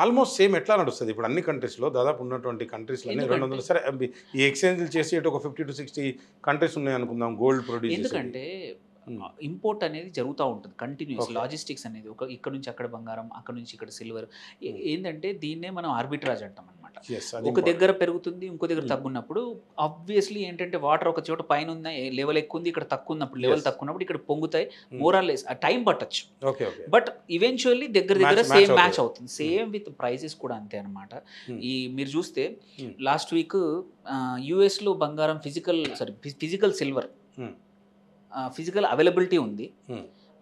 Almost same ఎట్లా నడుస్తుంది ఇప్పుడు అన్ని కంట్రీస్లో దాదాపు ఉన్నటువంటి కంట్రీస్లో అన్ని 200 సరే ఈ ఎక్స్చేంజ్లు చేసి ఒక 50 to 60 కంట్రీస్ ఉన్నాయి అనుకుందాం గోల్డ్ ప్రొడ్యూస్ చేసేది. ఎందుకంటే ఇంపోర్ట్ అనేది జరుగుతూ ఉంటుంది కంటిన్యూస్. లాజిస్టిక్స్ అనేది ఇక్కడ నుంచి అక్కడ బంగారం, అక్కడ నుంచి ఇక్కడ సిల్వర్. ఏంటంటే దీన్నే మనం ఆర్బిట్రాజ్ అంటాం అనమాట. ఒక దగ్గర పెరుగుతుంది, ఇంకో దగ్గర తగ్గున్నప్పుడు ఆబ్వియస్లీ ఏంటంటే వాటర్ ఒక చోట పైన ఉన్న లెవెల్ ఎక్కువ ఉంది, ఇక్కడ తక్కువ ఉన్నప్పుడు లెవెల్ తక్కువ ఉన్నప్పుడు ఇక్కడ పొంగుతాయి. మోరాల్లెస్ ఆ టైం పట్టచ్చు, బట్ ఈవెన్చువల్లీ దగ్గర సేమ్ మ్యాచ్ అవుతుంది. సేమ్ విత్ ప్రైసెస్ కూడా అంతే అనమాట. మీరు చూస్తే లాస్ట్ వీక్ యుఎస్లో బంగారం ఫిజికల్ సిల్వర్ ఫిజికల్ అవైలబిలిటీ ఉంది,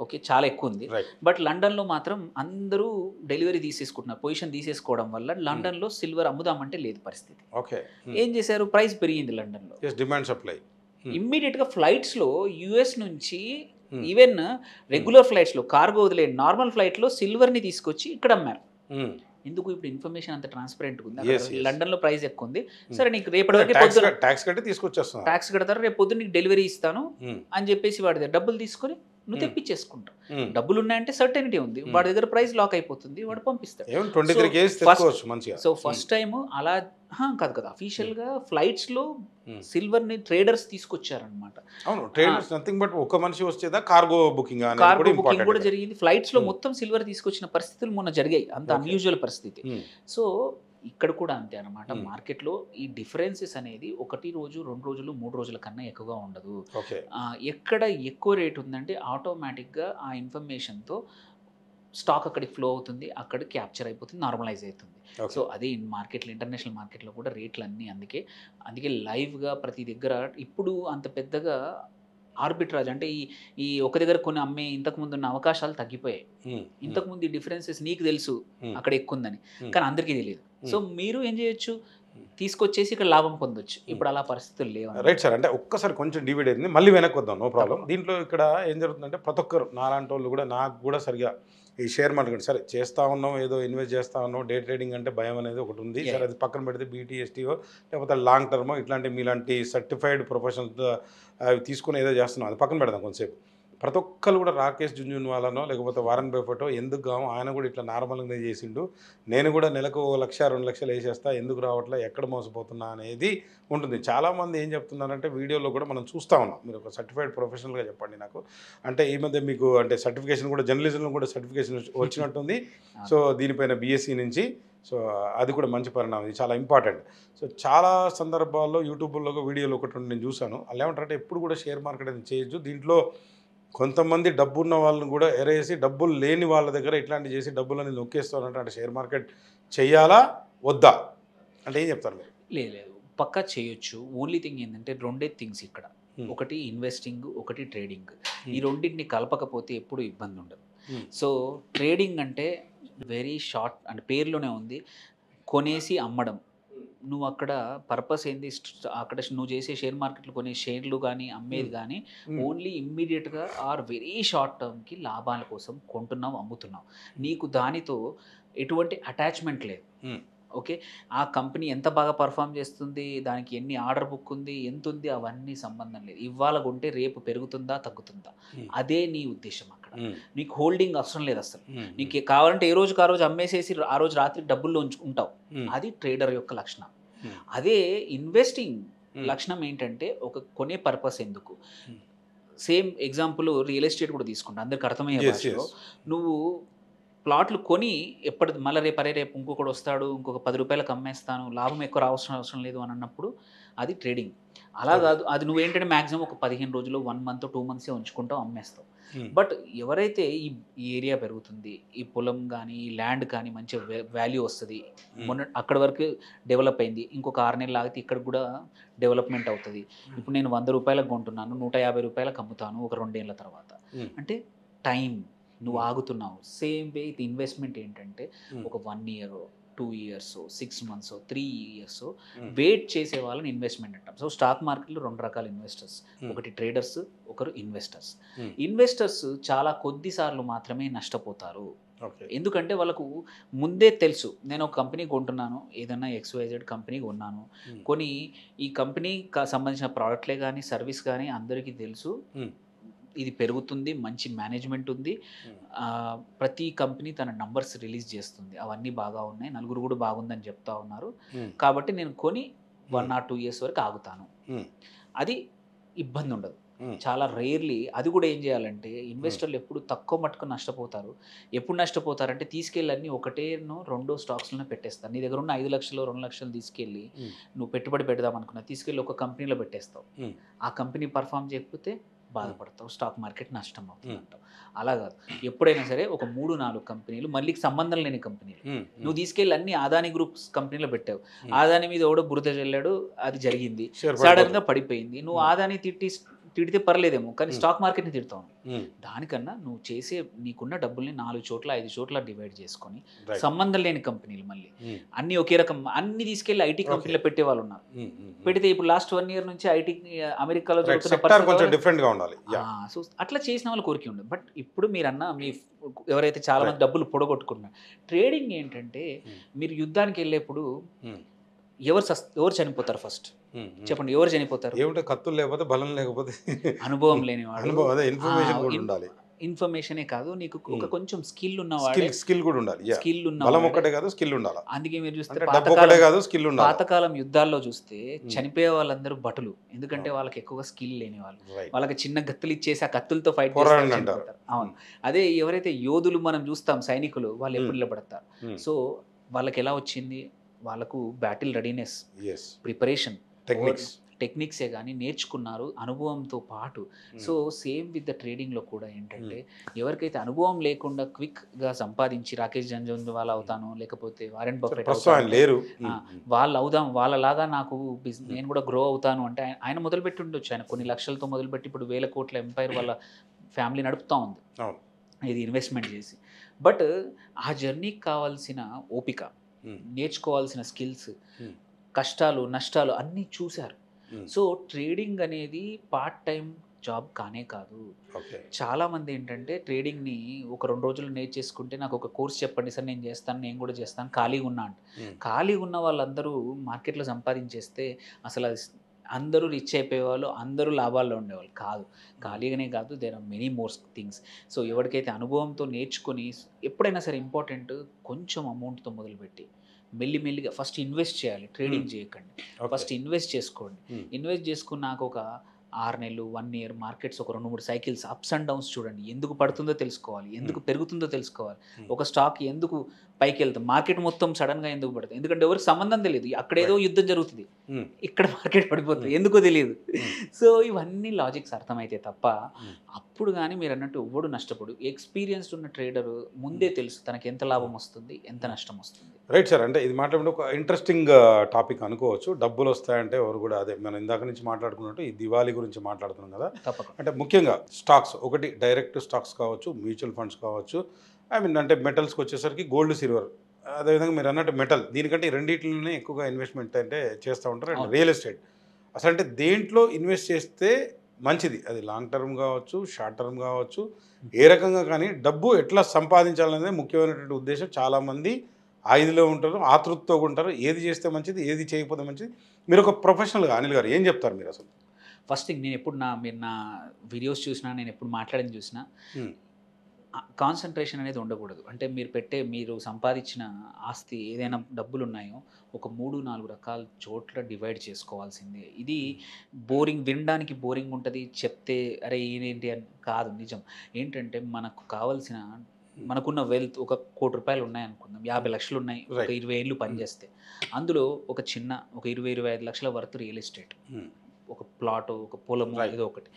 ఓకే, చాలా ఎక్కువ ఉంది. బట్ లండన్లో మాత్రం అందరూ డెలివరీ తీసేసుకుంటున్నారు. పొజిషన్ తీసేసుకోవడం వల్ల లండన్లో సిల్వర్ అమ్ముదామంటే లేదు పరిస్థితి. ఏం చేశారు, ప్రైస్ పెరిగింది లండన్లో, డిమాండ్ సప్లై. ఇమ్మీడియట్గా ఫ్లైట్స్లో యుఎస్ నుంచి ఈవెన్ రెగ్యులర్ ఫ్లైట్స్లో కార్గో వదిలే నార్మల్ ఫ్లైట్లో సిల్వర్ని తీసుకొచ్చి ఇక్కడ అమ్మారు. ఎందుకు, ఇప్పుడు ఇన్ఫర్మేషన్ అంత ట్రాన్స్పరెంట్గా ఉంది. లండన్లో ప్రైస్ ఎక్కువ ఉంది, సరే నీకు రేపటి వరకు ట్యాక్స్ కట్టి తీసుకొచ్చేస్తాను, ట్యాక్స్ కడతారు, రేపు పొద్దున్న నీకు డెలివరీ ఇస్తాను అని చెప్పేసి వాడి దగ్గర డబ్బులు తీసుకొని నువ్వు తెప్పించేసుకుంటావు. డబ్బులు ఉన్నాయంటే సర్టెనిటీ ఉంది, వాడి దగ్గర ప్రైస్ లాక్ అయిపోతుంది, వాడు పంపిస్తాడు. సో ఫస్ట్ టైం అలా కాదు కదా, అఫీషియల్గా ఫ్లైట్స్లో సిల్వర్ని ట్రేడర్స్ తీసుకొచ్చారనమాట. అవును, ట్రేడర్స్ నథింగ్ బట్ ఒక మనిషి వచ్చేదా కార్గో బుకింగ్ కూడా జరిగింది. ఫ్లైట్స్లో మొత్తం సిల్వర్ తీసుకొచ్చిన పరిస్థితులు మొన్న జరిగాయి, అంత అన్యూజువల్ పరిస్థితి. సో ఇక్కడ కూడా అంతే అనమాట. మార్కెట్లో ఈ డిఫరెన్సెస్ అనేది 1 రోజు 2 రోజులు 3 రోజుల కన్నా ఎక్కువగా ఉండదు. ఎక్కడ ఎక్కువ రేట్ ఉందంటే ఆటోమేటిక్గా ఆ ఇన్ఫర్మేషన్తో స్టాక్ అక్కడికి ఫ్లో అవుతుంది, అక్కడ క్యాప్చర్ అయిపోతుంది, నార్మలైజ్ అవుతుంది. సో అదే మార్కెట్లో, ఇంటర్నేషనల్ మార్కెట్లో కూడా రేట్లు అన్నీ అందుకే లైవ్గా ప్రతి దగ్గర ఇప్పుడు అంత పెద్దగా ఆర్బిట్రాజ్ అంటే ఈ ఒక దగ్గర కొన్ని అమ్మే ఇంతకుముందు ఉన్న అవకాశాలు తగ్గిపోయాయి. ఇంతకుముందు ఈ డిఫరెన్సెస్ నీకు తెలుసు అక్కడ ఎక్కువ ఉందని, కానీ అందరికీ తెలియదు. సో మీరు ఏం చేయొచ్చు, తీసుకొచ్చేసి ఇక్కడ లాభం పొందొచ్చు. ఇప్పుడు అలా పరిస్థితులు లేవు. రైట్ సార్, అంటే ఒక్కసారి కొంచెం డివైడ్ అయింది, మళ్ళీ వెనక్కి వద్దాం, నో ప్రాబ్లం. దీంట్లో ఇక్కడ ఏం జరుగుతుందంటే ప్రతి ఒక్కరు నాలాంటి వాళ్ళు కూడా, నాకు కూడా సరిగా ఈ షేర్ మార్కెట్ సరే చేస్తూ ఉన్నాం, ఏదో ఇన్వెస్ట్ చేస్తూ ఉన్నాం, డే ట్రేడింగ్ అంటే భయం అనేది ఒకటి ఉంది. సరే అది పక్కన పెడితే బీటీఎస్టీఓ లేకపోతే లాంగ్ టర్మో ఇట్లాంటి మీలాంటి సర్టిఫైడ్ ప్రొఫెషనల్స్ అవి తీసుకుని ఏదో చేస్తున్నాం, అది పక్కన పెడదాం కొంచెంసేపు. ప్రతి ఒక్కరు కూడా రాకేష్ జుంజున్వాలానో లేకపోతే వారన్ బఫెటో ఎందుకు కామో ఆయన కూడా ఇట్లా నార్మల్గానే చేసిండు, నేను కూడా నెలకు 1 లక్ష 2 లక్షలు వేసేస్తా, ఎందుకు రావట్లే, ఎక్కడ మోసపోతున్నా అనేది ఉంటుంది. చాలామంది ఏం చెప్తున్నారంటే వీడియోలో కూడా మనం చూస్తూ ఉన్నాం, మీరు ఒక సర్టిఫైడ్ ప్రొఫెషనల్గా చెప్పండి నాకు. అంటే ఈ మధ్య మీకు అంటే సర్టిఫికేషన్ కూడా జర్నలిజంలో కూడా సర్టిఫికేషన్ వచ్చినట్టుంది. సో దీనిపైన బీఎస్సీ నుంచి, సో అది కూడా మంచి పరిణామం, ఇది చాలా ఇంపార్టెంట్. సో చాలా సందర్భాల్లో యూట్యూబ్లో వీడియోలు ఒకటి నేను చూశాను, అలా ఏమంటారంటే ఎప్పుడు కూడా షేర్ మార్కెట్ అనేది చేయొచ్చు, దీంట్లో కొంతమంది డబ్బు ఉన్న వాళ్ళని కూడా ఎరేసి డబ్బులు లేని వాళ్ళ దగ్గర ఇట్లాంటివి చేసి డబ్బులని నొక్కేస్తారంటే, అంటే షేర్ మార్కెట్ చెయ్యాలా వద్దా అంటే ఏం చెప్తారు మీరు? లేదు, పక్కా చేయొచ్చు. ఓన్లీ థింగ్ ఏంటంటే 2 థింగ్స్ ఇక్కడ, ఒకటి ఇన్వెస్టింగ్, ఒకటి ట్రేడింగ్. ఈ రెండింటిని కలపకపోతే ఎప్పుడు ఇబ్బంది ఉండదు. సో ట్రేడింగ్ అంటే వెరీ షార్ట్, అంటే పేరులోనే ఉంది, కొనేసి అమ్మడం. నువ్వు అక్కడ పర్పస్ ఏంది, అక్కడ నువ్వు చేసే షేర్ మార్కెట్లో కొనే షేర్లు కానీ అమ్మేది కానీ ఓన్లీ ఇమ్మీడియట్గా ఆర్ వెరీ షార్ట్ టర్మ్కి లాభాల కోసం కొంటున్నావు, అమ్ముతున్నావు. నీకు దానితో ఎటువంటి అటాచ్మెంట్ లేదు. ఓకే, ఆ కంపెనీ ఎంత బాగా పర్ఫామ్ చేస్తుంది, దానికి ఎన్ని ఆర్డర్ బుక్ ఉంది, ఎంత ఉంది, అవన్నీ సంబంధం లేదు. ఇవాళ కొంటే రేపు పెరుగుతుందా తగ్గుతుందా, అదే నీ ఉద్దేశం. అక్కడ నీకు హోల్డింగ్ అవసరం లేదు అసలు. నీకు కావాలంటే ఏ రోజుకి ఆ రోజు అమ్మేసేసి ఆ రోజు రాత్రి డబ్బుల్లో ఉంటావు. అది ట్రేడర్ యొక్క లక్షణం. అదే ఇన్వెస్టింగ్ లక్షణం ఏంటంటే ఒక కొనే పర్పస్ ఎందుకు. సేమ్ ఎగ్జాంపుల్ రియల్ ఎస్టేట్ కూడా తీసుకుంటా, అందరికి అర్థమయ్యే భాషలో. నువ్వు ప్లాట్లు కొని మళ్ళీ రేపు ఇంకొకటి వస్తాడు, ఇంకొక 10 రూపాయలకు అమ్మేస్తాను, లాభం ఎక్కువ అవసరం లేదు అని అన్నప్పుడు అది ట్రేడింగ్. అలా కాదు, అది నువ్వేంటంటే మ్యాక్సిమం ఒక 15 రోజులు 1 మంత్ 2 మంత్సే ఉంచుకుంటావు, అమ్మేస్తావు. బట్ ఎవరైతే ఈ ఏరియా పెరుగుతుంది, ఈ పొలం కానీ ఈ ల్యాండ్ కానీ మంచి వాల్యూ వస్తుంది, అక్కడ వరకు డెవలప్ అయింది, ఇంకొక 6 నెలలు ఆగితే ఇక్కడ కూడా డెవలప్మెంట్ అవుతుంది. ఇప్పుడు నేను 100 రూపాయలకు కొంటున్నాను, 150 రూపాయలకు అమ్ముతాను ఒక 2 ఏళ్ళ తర్వాత, అంటే టైం నువ్వు ఆగుతున్నావు. సేమ్ వే ఇది ఇన్వెస్ట్మెంట్ ఏంటంటే ఒక 1 year 2 years 6 months 3 years wait చేసే వాళ్ళని ఇన్వెస్ట్మెంట్ అంటాం. సో స్టాక్ మార్కెట్లో 2 రకాల ఇన్వెస్టర్స్, ఒకటి ట్రేడర్స్, ఒకరు ఇన్వెస్టర్స్. ఇన్వెస్టర్స్ చాలా కొద్దిసార్లు మాత్రమే నష్టపోతారు. ఎందుకంటే వాళ్ళకు ముందే తెలుసు, నేను ఒక కంపెనీ కొంటున్నాను, ఏదైనా XYZ కంపెనీ కొన్నాను, కొని ఈ కంపెనీకి సంబంధించిన ప్రోడక్ట్లే కానీ సర్వీస్ కానీ అందరికీ తెలుసు, ఇది పెరుగుతుంది, మంచి మేనేజ్మెంట్ ఉంది, ప్రతి కంపెనీ తన నంబర్స్ రిలీజ్ చేస్తుంది, అవన్నీ బాగా ఉన్నాయి, నలుగురు కూడా బాగుందని చెప్తా ఉన్నారు, కాబట్టి నేను కొని 1 or 2 years వరకు ఆగుతాను. అది ఇబ్బంది ఉండదు. చాలా రేర్లీ అది కూడా ఏం చేయాలంటే ఇన్వెస్టర్లు ఎప్పుడు తక్కువ మట్టుకు నష్టపోతారు. ఎప్పుడు నష్టపోతారంటే తీసుకెళ్ళి అన్ని ఒకటేనో రెండో స్టాక్స్లోనే పెట్టేస్తారు. నీ దగ్గర ఉన్న 5 లక్షలు 2 లక్షలు తీసుకెళ్ళి నువ్వు పెట్టుబడి పెడదాం అనుకున్నా తీసుకెళ్ళి ఒక కంపెనీలో పెట్టేస్తావు. ఆ కంపెనీ పర్ఫామ్ చేయకపోతే బాధపడతావు, స్టాక్ మార్కెట్ నష్టం అవుతుంది అంటావు. అలా కాదు, ఎప్పుడైనా సరే ఒక 3-4 కంపెనీలు మళ్ళీ సంబంధం లేని కంపెనీలు నువ్వు తీసుకెళ్ళి అన్ని అదానీ గ్రూప్స్ కంపెనీలో పెట్టావు. అదానీ మీద ఎవడో బురద చల్లాడు, అది జరిగింది, సడన్ గా పడిపోయింది. నువ్వు అదానీ తిడితే పర్లేదేమో, కానీ స్టాక్ మార్కెట్ని తిడతావు. దానికన్నా నువ్వు చేసే నీకున్న డబ్బుల్ని 4 చోట్ల 5 చోట్ల డివైడ్ చేసుకొని సంబంధం లేని కంపెనీలు మళ్ళీ అన్ని ఒకే రకం అన్ని తీసుకెళ్లి ఐటీ కంపెనీలో పెట్టే వాళ్ళు ఉన్నారు. పెడితే ఇప్పుడు లాస్ట్ 1 year నుంచి ఐటీ అమెరికాలో సో అట్లా చేసిన వాళ్ళు కోరిక ఉండదు. బట్ ఇప్పుడు మీరన్నా మీ ఎవరైతే చాలా మంది డబ్బులు పొడగొట్టుకున్నారు, ట్రేడింగ్ ఏంటంటే మీరు యుద్ధానికి వెళ్ళేప్పుడు ఎవరు చనిపోతారు ఫస్ట్ చెప్పండి, ఎవరు చనిపోతారు? ఏమిటో కత్తులు లేకపోతే బలం లేకపోతే అనుభవం లేనివాడు, ఇన్ఫర్మేషనే కాదు నీకు ఒక కొంచెం స్కిల్ ఉన్నవాడు, స్కిల్ కూడా ఉండాలి, స్కిల్ ఉన్న బలం ఒక్కటే కాదు స్కిల్ ఉండాలి. అందుకే మీరు చూస్తే పాతకాలం యుద్ధాల్లో చూస్తే చనిపోయే వాళ్ళందరూ భటులు, ఎందుకంటే వాళ్ళకి ఎక్కువగా స్కిల్ లేని వాళ్ళు, వాళ్ళకి చిన్న గత్తులు ఇచ్చేసి ఆ కత్తులతో ఫైట్ చేస్తారు. అవును, అదే ఎవరైతే యోధులు మనం చూస్తాం సైనికులు, వాళ్ళు ఎప్పుడు నిలబడతారు. సో వాళ్ళకి ఎలా వచ్చింది, వాళ్ళకు బ్యాటిల్ రెడీనెస్, ప్రిపరేషన్, టెక్నిక్సే కానీ నేర్చుకున్నారు అనుభవంతో పాటు. సో సేమ్ విత్ ద ట్రేడింగ్లో కూడా ఏంటంటే ఎవరికైతే అనుభవం లేకుండా క్విక్గా సంపాదించి రాకేష్ జంజన్వాలా అవుతాను, లేకపోతే వారెన్ బఫెట్ లేరు, వాళ్ళు అవుదాం, వాళ్ళలాగా నాకు నేను కూడా గ్రో అవుతాను అంటే ఆయన మొదలుపెట్టి ఉండొచ్చు. ఆయన కొన్ని లక్షలతో మొదలుపెట్టి ఇప్పుడు 1000 కోట్ల ఎంపైర్ వాళ్ళ ఫ్యామిలీ నడుపుతూ ఉంది ఇది ఇన్వెస్ట్మెంట్ చేసి. బట్ ఆ జర్నీకి కావాల్సిన ఓపిక, నేర్చుకోవాల్సిన స్కిల్స్, కష్టాలు నష్టాలు అన్నీ చూశారు. సో ట్రేడింగ్ అనేది పార్ట్ టైం జాబ్ కానే కాదు. చాలామంది ఏంటంటే ట్రేడింగ్ని ఒక 2 రోజులు నేర్చేసుకుంటే నాకు ఒక కోర్స్ చెప్పండి సార్ నేను చేస్తాను, నేను కూడా చేస్తాను, ఖాళీగా ఉన్నా అంటే ఖాళీగా ఉన్న వాళ్ళందరూ మార్కెట్లో సంపాదించేస్తే అసలు అది అందరూ రిచ్ అయిపోయేవాళ్ళు, అందరూ లాభాల్లో ఉండేవాళ్ళు కాదు. ఖాళీగానే కాదు, there are many more things. So ఎవరికైతే అనుభవంతో నేర్చుకొని ఎప్పుడైనా సరే ఇంపార్టెంట్ కొంచెం అమౌంట్తో మొదలుపెట్టి మెల్లిమెల్లిగా ఫస్ట్ ఇన్వెస్ట్ చేయాలి. ట్రేడింగ్ చేయకండి, ఫస్ట్ ఇన్వెస్ట్ చేసుకోండి. ఇన్వెస్ట్ చేసుకున్నాక ఒక 6 నెలలు 1 year మార్కెట్స్ ఒక 2-3 సైకిల్స్ అప్స్ అండ్ డౌన్స్ చూడండి. ఎందుకు పడుతుందో తెలుసుకోవాలి, ఎందుకు పెరుగుతుందో తెలుసుకోవాలి. ఒక స్టాక్ ఎందుకు పైకి వెళ్తాం, మార్కెట్ మొత్తం సడన్గా ఎందుకు పడుతుంది, ఎందుకంటే ఎవరికి సంబంధం తెలియదు. అక్కడ ఏదో యుద్ధం జరుగుతుంది, ఇక్కడ మార్కెట్ పడిపోతుంది, ఎందుకో తెలియదు. సో ఇవన్నీ లాజిక్స్ అర్థమైతే తప్ప అప్పుడు కానీ మీరు అన్నట్టు ఎవ్వడు నష్టపడు. ఎక్స్పీరియన్స్డ్ ఉన్న ట్రేడర్ ముందే తెలుసు తనకి ఎంత లాభం వస్తుంది, ఎంత నష్టం వస్తుంది. రైట్ సార్, అంటే ఇది మాట్లాడే ఒక ఇంట్రెస్టింగ్ టాపిక్ అనుకోవచ్చు. డబ్బులు వస్తాయంటే ఎవరు కూడా అదే మనం ఇందాక నుంచి మాట్లాడుకున్నట్టు ఈ దివాళీ గురించి మాట్లాడుతున్నాం కదా. అంటే ముఖ్యంగా స్టాక్స్, ఒకటి డైరెక్ట్ స్టాక్స్ కావచ్చు, మ్యూచువల్ ఫండ్స్ కావచ్చు, అంటే మెటల్స్కి వచ్చేసరికి గోల్డ్, సిల్వర్, అదేవిధంగా మీరు అన్నట్టు మెటల్, దీనికంటే రెండింటిలోనే ఎక్కువగా ఇన్వెస్ట్మెంట్ అంటే చేస్తూ ఉంటారు. అండ్ రియల్ ఎస్టేట్ అసలు అంటే దేంట్లో ఇన్వెస్ట్ చేస్తే మంచిది, అది లాంగ్ టర్మ్ కావచ్చు, షార్ట్ టర్మ్ కావచ్చు, ఏ రకంగా కానీ డబ్బు ఎట్లా సంపాదించాలనేది ముఖ్యమైనటువంటి ఉద్దేశం. చాలామంది ఐదులో ఉంటారు, ఆతృతతో ఉంటారు, ఏది చేస్తే మంచిది, ఏది చేయకపోతే మంచిది. మీరు ఒక ప్రొఫెషనల్గా అనిల్ గారు ఏం చెప్తారు మీరు అసలు? ఫస్ట్ థింగ్, నేను ఎప్పుడు మీరు నా వీడియోస్ చూసినా, నేను ఎప్పుడు మాట్లాడింది చూసినా, కాన్సన్ట్రేషన్ అనేది ఉండకూడదు. అంటే మీరు సంపాదించిన ఆస్తి ఏదైనా డబ్బులు ఉన్నాయో ఒక 3-4 రకాల చోట్ల డివైడ్ చేసుకోవాల్సిందే. ఇది బోరింగ్, వినడానికి బోరింగ్ ఉంటుంది, చెప్తే అరే ఏంటి అని కాదు. నిజం ఏంటంటే మనకు కావాల్సిన, మనకున్న వెల్త్ ఒక 1 కోటి రూపాయలు ఉన్నాయి అనుకుందాం, 50 లక్షలు ఉన్నాయి, ఒక 20 ఏళ్ళు పనిచేస్తే అందులో ఒక 20-25 లక్షల వర్త్ రియల్ ఎస్టేట్, ఒక ప్లాట్, ఒక పొలము, ఏదో ఒకటి,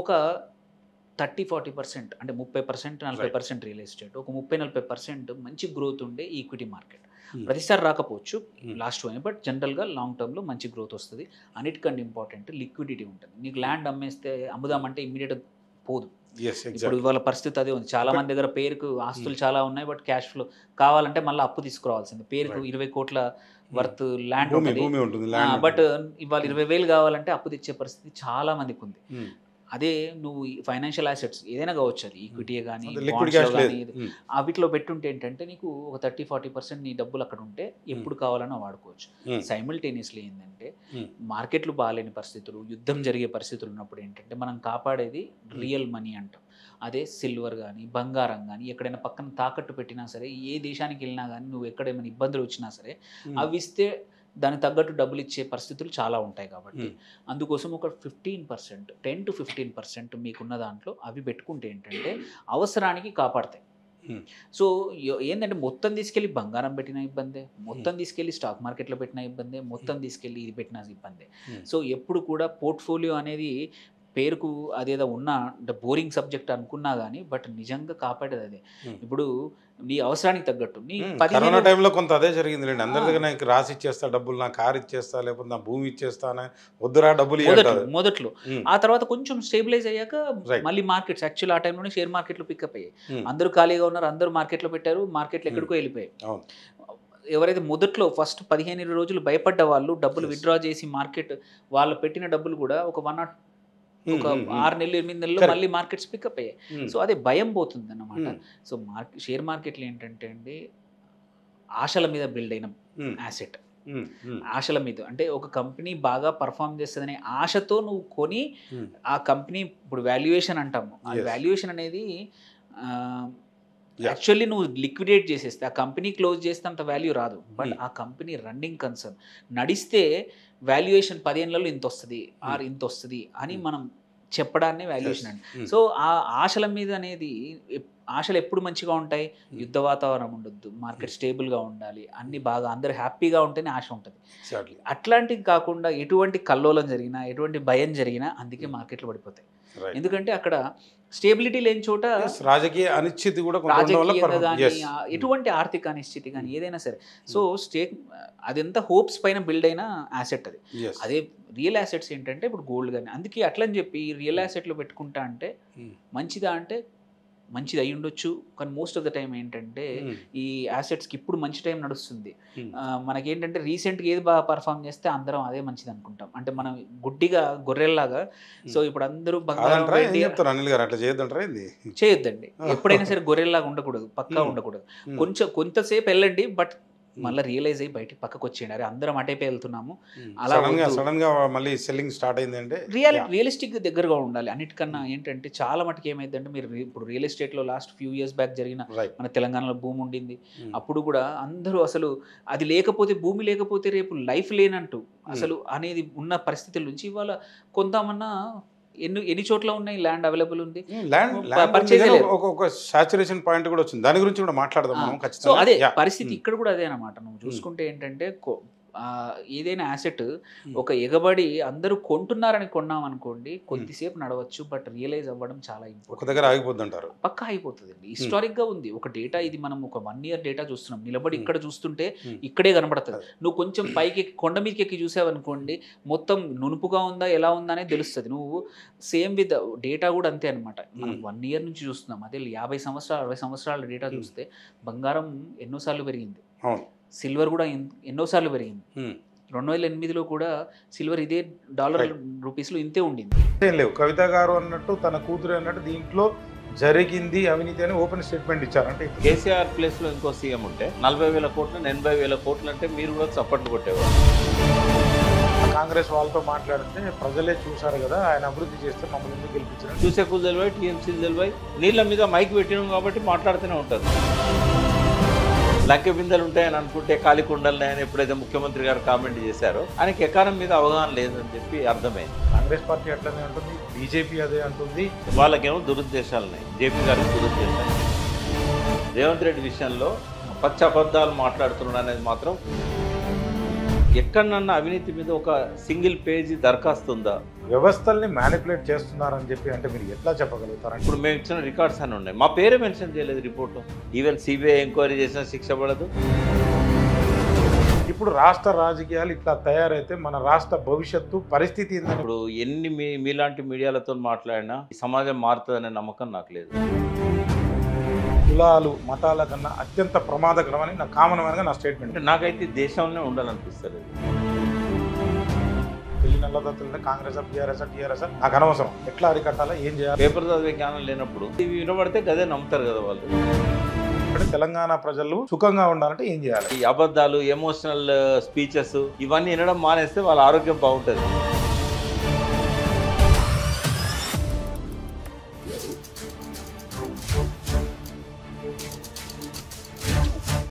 ఒక 30-40% అంటే 30% 40% రియల్ ఎస్టేట్, ఒక 30-40% మంచి గ్రోత్ ఉండే ఈక్విటీ మార్కెట్. ప్రతిసారి రాకపోవచ్చు లాస్ట్ వన్, బట్ జనరల్గా లాంగ్ టర్మ్లో మంచి గ్రోత్ వస్తుంది. అన్నిటికంటే ఇంపార్టెంట్ లిక్విడిటీ ఉంటుంది. నీకు ల్యాండ్ అమ్ముదామంటే ఇమ్మీడియట్గా పోదు. ఇప్పుడు ఇవాళ పరిస్థితి అదే ఉంది. చాలా మంది దగ్గర పేరుకు ఆస్తులు చాలా ఉన్నాయి, బట్ క్యాష్ ఫ్లో కావాలంటే మళ్ళీ అప్పు తీసుకురావాల్సింది. పేరుకు 20 కోట్ల వర్త్ ల్యాండ్ ఉంటుంది, బట్ ఇవాళ 20,000 కావాలంటే అప్పు తెచ్చే పరిస్థితి చాలా మందికి ఉంది. అదే నువ్వు ఫైనాన్షియల్ అసెట్స్ ఏదైనా కావచ్చు, అది ఈక్విటీ కానీ లిక్విడ్ క్యాష్ లేదు. వీటిలో పెట్టుంటే ఏంటంటే నీకు ఒక 30-40% నీ డబ్బులు అక్కడ ఉంటే ఎప్పుడు కావాలన్నా వాడుకోవచ్చు. సైమిల్టేనియస్లీ ఏంటంటే మార్కెట్లు బాగాలేని పరిస్థితులు, యుద్ధం జరిగే పరిస్థితులు ఉన్నప్పుడు ఏంటంటే మనం కాపాడేది రియల్ మనీ అంటాం. అదే సిల్వర్ కానీ బంగారం కానీ ఎక్కడైనా పక్కన తాకట్టు పెట్టినా సరే, ఏ దేశానికి వెళ్ళినా కానీ నువ్వు ఎక్కడేమైనా ఇబ్బందులు వచ్చినా సరే అవి ఇస్తే దానికి తగ్గట్టు డబ్బులు ఇచ్చే పరిస్థితులు చాలా ఉంటాయి. కాబట్టి అందుకోసం ఒక 15%, 10-15% మీకున్న దాంట్లో అవి పెట్టుకుంటే ఏంటంటే అవసరానికి కాపాడతాయి. సో ఏంటంటే మొత్తం తీసుకెళ్ళి బంగారం పెట్టిన ఇబ్బందే, మొత్తం తీసుకెళ్ళి స్టాక్ మార్కెట్లో పెట్టిన ఇబ్బందే, మొత్తం తీసుకెళ్ళి ఇది పెట్టిన ఇబ్బందే. సో ఎప్పుడు కూడా పోర్ట్ఫోలియో అనేది పేరుకు అదేదో ఉన్న బోరింగ్ సబ్జెక్ట్ అనుకున్నా కానీ బట్ నిజంగా కాపాడేది అదే. ఇప్పుడు నీ అవసరానికి తగ్గట్టు నీ కరోనా టైంలో కొంత అదే జరిగింది లేండి. అందరి దగ్గర నాకు రాసి ఇచ్చేస్తా డబ్బులు, నా కారు ఇచ్చేస్తా, లేకపోతే నా భూమి ఇచ్చేస్తానే, వద్దురా డబ్బులు మొదట్లో. ఆ తర్వాత కొంచెం స్టేబిలైజ్ అయ్యాక మళ్ళీ మార్కెట్స్ యాక్చువల్ ఆ టైంలోనే షేర్ మార్కెట్లు పికప్ అయ్యాయి. అందరూ ఖాళీగా ఉన్నారు, అందరూ మార్కెట్లో పెట్టారు, మార్కెట్లు ఎక్కడికో వెళ్ళిపోయాయి. ఎవరైతే మొదట్లో ఫస్ట్ 15 రోజులు భయపడ్డ వాళ్ళు డబ్బులు విత్డ్రా చేసి మార్కెట్ వాళ్ళు పెట్టిన డబ్బులు కూడా ఒక 6 నెలలు 8 నెలల్లో మళ్ళీ మార్కెట్స్ పికప్ అయ్యాయి. సో అదే భయం పోతుంది అన్నమాట. సో షేర్ మార్కెట్లు ఏంటంటే అండి ఆశల మీద బిల్డ్ అయిన యాసెట్. ఆశల మీద అంటే ఒక కంపెనీ బాగా పర్ఫామ్ చేస్తుందనే ఆశతో నువ్వు కొని ఆ కంపెనీ ఇప్పుడు వాల్యుయేషన్ అంటాము. ఆ వాల్యుయేషన్ అనేది యాక్చువల్లీ నువ్వు లిక్విడేట్ చేసేస్తే ఆ కంపెనీ క్లోజ్ చేస్తే అంత వాల్యూ రాదు. బట్ ఆ కంపెనీ రన్నింగ్ కన్సర్న్ నడిస్తే వాల్యుయేషన్ 10 ఏళ్లలో ఇంత వస్తుంది, ఇంత వస్తుంది అని మనం చెప్పడాన్ని వాల్యుయేషన్ అండి. సో ఆ ఆశల మీద అనేది ఆశలు ఎప్పుడు మంచిగా ఉంటాయి, యుద్ధ వాతావరణం ఉండొద్దు, మార్కెట్ స్టేబుల్గా ఉండాలి, అన్ని బాగా అందరు హ్యాపీగా ఉంటేనే ఆశ ఉంటుంది. అట్లాంటివి కాకుండా ఎటువంటి కల్లోలం జరిగినా ఎటువంటి భయం జరిగినా అందుకే మార్కెట్లు పడిపోతాయి. ఎందుకంటే అక్కడ స్టేబిలిటీ లేని చోట రాజకీయ అనిశ్చితి కూడా రాజకీయంగా కానీ ఎటువంటి ఆర్థిక అనిశ్చితి కానీ ఏదైనా సరే. సో అదంతా హోప్స్ పైన బిల్డ్ అయిన యాసెట్ అది. అదే రియల్ యాసెట్స్ ఏంటంటే ఇప్పుడు గోల్డ్ కానీ, అందుకే అట్లని చెప్పి రియల్ యాసెట్లో పెట్టుకుంటా అంటే మంచిదా అంటే మంచిది అయి ఉండొచ్చు. కానీ మోస్ట్ ఆఫ్ ద టైం ఏంటంటే ఈ యాసెట్స్కి ఇప్పుడు మంచి టైం నడుస్తుంది. మనకేంటంటే రీసెంట్గా ఏది బాగా పర్ఫామ్ చేస్తే అందరం అదే మంచిది అనుకుంటాం. అంటే మనం గుడ్డిగా గొర్రెల్లాగా. సో ఇప్పుడు అందరూ చేయొద్దండి. ఎప్పుడైనా సరే గొర్రెల్లాగా ఉండకూడదు, పక్కా ఉండకూడదు. కొంతసేపు వెళ్ళండి, బట్ మళ్ళీ రియలైజ్ అయ్యి బయటికి పక్కకు వచ్చేయండి. అరే అందరం అటైపే వెళ్తున్నాము, అలా సడన్ గా మళ్ళీ సెల్లింగ్ స్టార్ట్ అయిందంటే రియలిస్టిక్ దగ్గరగా ఉండాలి. అన్నిటికన్నా ఏంటంటే చాలా మటుకు ఏమైందంటే మీరు ఇప్పుడు రియల్ ఎస్టేట్లో లాస్ట్ ఫ్యూ ఇయర్స్ బ్యాక్ జరిగిన మన తెలంగాణలో భూమి ఉండింది. అప్పుడు కూడా అందరూ అసలు అది లేకపోతే, భూమి లేకపోతే రేపు లైఫ్ లేనంటూ అసలు అనేది ఉన్న పరిస్థితుల నుంచి ఇవాళ కొందామన్నా ఎన్ని చోట్ల ఉన్నాయి ల్యాండ్ అవైలబుల్ ఉంది, ఒక సాచురేషన్ పాయింట్ కూడా వచ్చింది. దాని గురించి కూడా మాట్లాడదాం మనం ఖచ్చితంగా. సో అదే పరిస్థితి ఇక్కడ కూడా అదే అన్నమాట. నువ్వు చూసుకుంటే ఏంటంటే ఏదైనా యాసెట్ ఒక ఎగబడి అందరూ కొంటున్నారని కొన్నాం అనుకోండి, కొద్దిసేపు నడవచ్చు, బట్ రియలైజ్ అవ్వడం చాలా ఇంపార్టెంట్. ఒక దగ్గర ఆగిపోద్ది అంటారు, పక్కా అయిపోతుంది అండి. హిస్టారిక్ గా ఉంది ఒక డేటా, ఇది మనం ఒక 1 year డేటా చూస్తున్నాం. నిలబడి ఇక్కడ చూస్తుంటే ఇక్కడే కనబడుతుంది. నువ్వు కొంచెం పైకి కొండ మీదకి ఎక్కి చూసావనుకోండి, మొత్తం నునుపుగా ఉందా ఎలా ఉందా అనేది తెలుస్తుంది. నువ్వు సేమ్ విత్ డేటా కూడా అంతే అనమాట. మనం 1 year నుంచి చూస్తున్నాం. అదే 50 సంవత్సరాలు 60 సంవత్సరాల డేటా చూస్తే బంగారం ఎన్నోసార్లు పెరిగింది, సిల్వర్ కూడా ఎన్నోసార్లు పెరిగింది. 2008లో కూడా సిల్వర్ ఇదే $రూపీస్లో ఇంతే ఉండింది. లేవు కవిత గారు అన్నట్టు తన కూతురు అన్నట్టు దీంట్లో జరిగింది అవినీతి అని ఓపెన్ స్టేట్మెంట్ ఇచ్చారంటే కేసీఆర్ ప్లేస్లో ఇంకో సీఎం ఉంటే 40,000 కోట్లు 80,000 కోట్లు అంటే మీరు కూడా చప్పట్లు కొట్టేవారు. కాంగ్రెస్ వాళ్ళతో మాట్లాడితే ప్రజలే చూశారు కదా, ఆయన అభివృద్ధి చేస్తే మమ్మల్ని ఎందుకు గెలిపించారు. చూసే కుదలవై టీఎంసీలు తెలివై నీళ్ళ మీద మైక్ పెట్టినాం కాబట్టి మాట్లాడుతూనే ఉంటారు. లంకె బిందెలు ఉంటాయని అనుకుంటే ఖాళీ కుండలు అని ఎప్పుడైతే ముఖ్యమంత్రి గారు కామెంట్ చేశారో ఆయనకి ఎకానమీ మీద అవగాహన లేదని చెప్పి అర్థమైంది. కాంగ్రెస్ పార్టీ అట్లనే అంటుంది, బీజేపీ అదే అంటుంది. వాళ్ళకేమో దురుద్దేశాలు ఉన్నాయి, జేపీ గారికి దురుద్దేశాలు. రేవంత్ రెడ్డి విషయంలో పచ్చ అబద్ధాలు మాట్లాడుతున్నాడు అనేది మాత్రం ఎక్కడన్నా అవినీతి మీద ఒక సింగిల్ పేజీ దరఖాస్తు ఉందా? వ్యవస్థల్ని మ్యానిపులేట్ చేస్తున్నారని చెప్పి అంటే మీరు ఎట్లా చెప్పగలుగుతారు? ఇప్పుడు మేము ఇచ్చిన రికార్డ్స్ అని ఉన్నాయి, మా పేరే మెన్షన్ చేయలేదు రిపోర్ట్లో. ఈవెన్ సిబిఐ ఎంక్వైరీ చేసినా శిక్ష పడదు. ఇప్పుడు రాష్ట్ర రాజకీయాలు ఇట్లా తయారైతే మన రాష్ట్ర భవిష్యత్తు పరిస్థితి ఏందని ఇప్పుడు ఎన్ని మీలాంటి మీడియాలతో మాట్లాడినా ఈ సమాజం మారుతుందనే నమ్మకం నాకు లేదు. కులాలు మతాల కన్నా అత్యంత ప్రమాదకరమని నా కామన్గా నా స్టేట్మెంట్. నాకైతే దేశంలోనే ఉండాలనిపిస్తుంది. పెళ్లి నల్లదత్తులు కాంగ్రెస్ టీఆర్ఎస్ నాకు అనవసరం, ఎట్లా అరికట్టాలా, ఏం చేయాలి. పేపర్ చదివే జ్ఞానం లేనప్పుడు ఇవి వినబడితే గదే నమ్ముతారు కదా వాళ్ళు. అంటే తెలంగాణ ప్రజలు సుఖంగా ఉండాలంటే ఏం చేయాలి? ఈ అబద్ధాలు, ఎమోషనల్ స్పీచెస్ ఇవన్నీ వినడం మానేస్తే వాళ్ళ ఆరోగ్యం బాగుంటుంది.